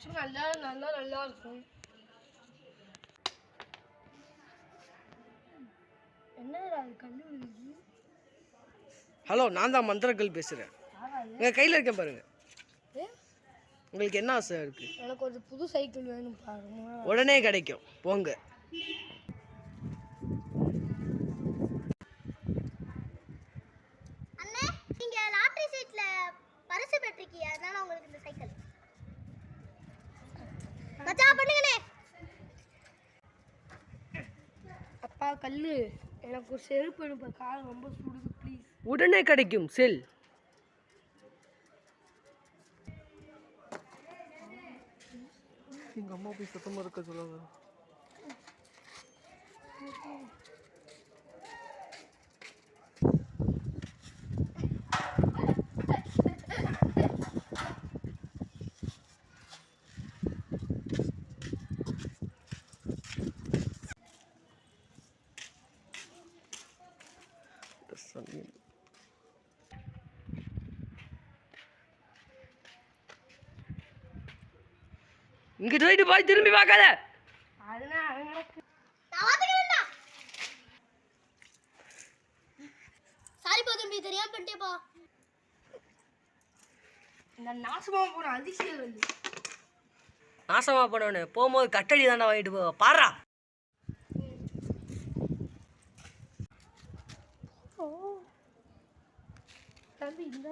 நல்லா இருக்கும். என்னடா அது கல்லு விழுது? ஹலோ, நான் தான் மந்திரக்கல் பேசுகிறேன். எங்கள் கையில் இருக்கேன் பாருங்க. உங்களுக்கு என்ன ஆசை இருக்கு? எனக்கு ஒரு புது சைக்கிள் வேணும் பாருங்க. உடனே கிடைக்கும், போங்க. அண்ணே, நீங்க லாட்டரி சீட்ல பரிசு பெற்றிருக்கீங்க, அதனால உங்களுக்கு இந்த சைக்கிள். மச்சான் பண்ணுங்கண்ணே. அப்பா கல்லு, எனக்கு ஒரு செருப்பு வேணும், கால் ரொம்ப சுடுது ப்ளீஸ். உடனே கிடைக்கும், செல். எங்கள் அம்மா போய் சுத்தமாக இருக்க சொல்லுவாங்க. இங்க போயிட்டு போய் திரும்பி பார்க்காத. சாரி பா தம்பி, தெரியாம பண்ணிட்டேப்பா. இந்த நாசமா போன அதிசயம் வந்து நாசமா போனவனே போகும்போது கட்டடி தாண்டா வாங்கிட்டு போ. பாரா தம்பி இந்த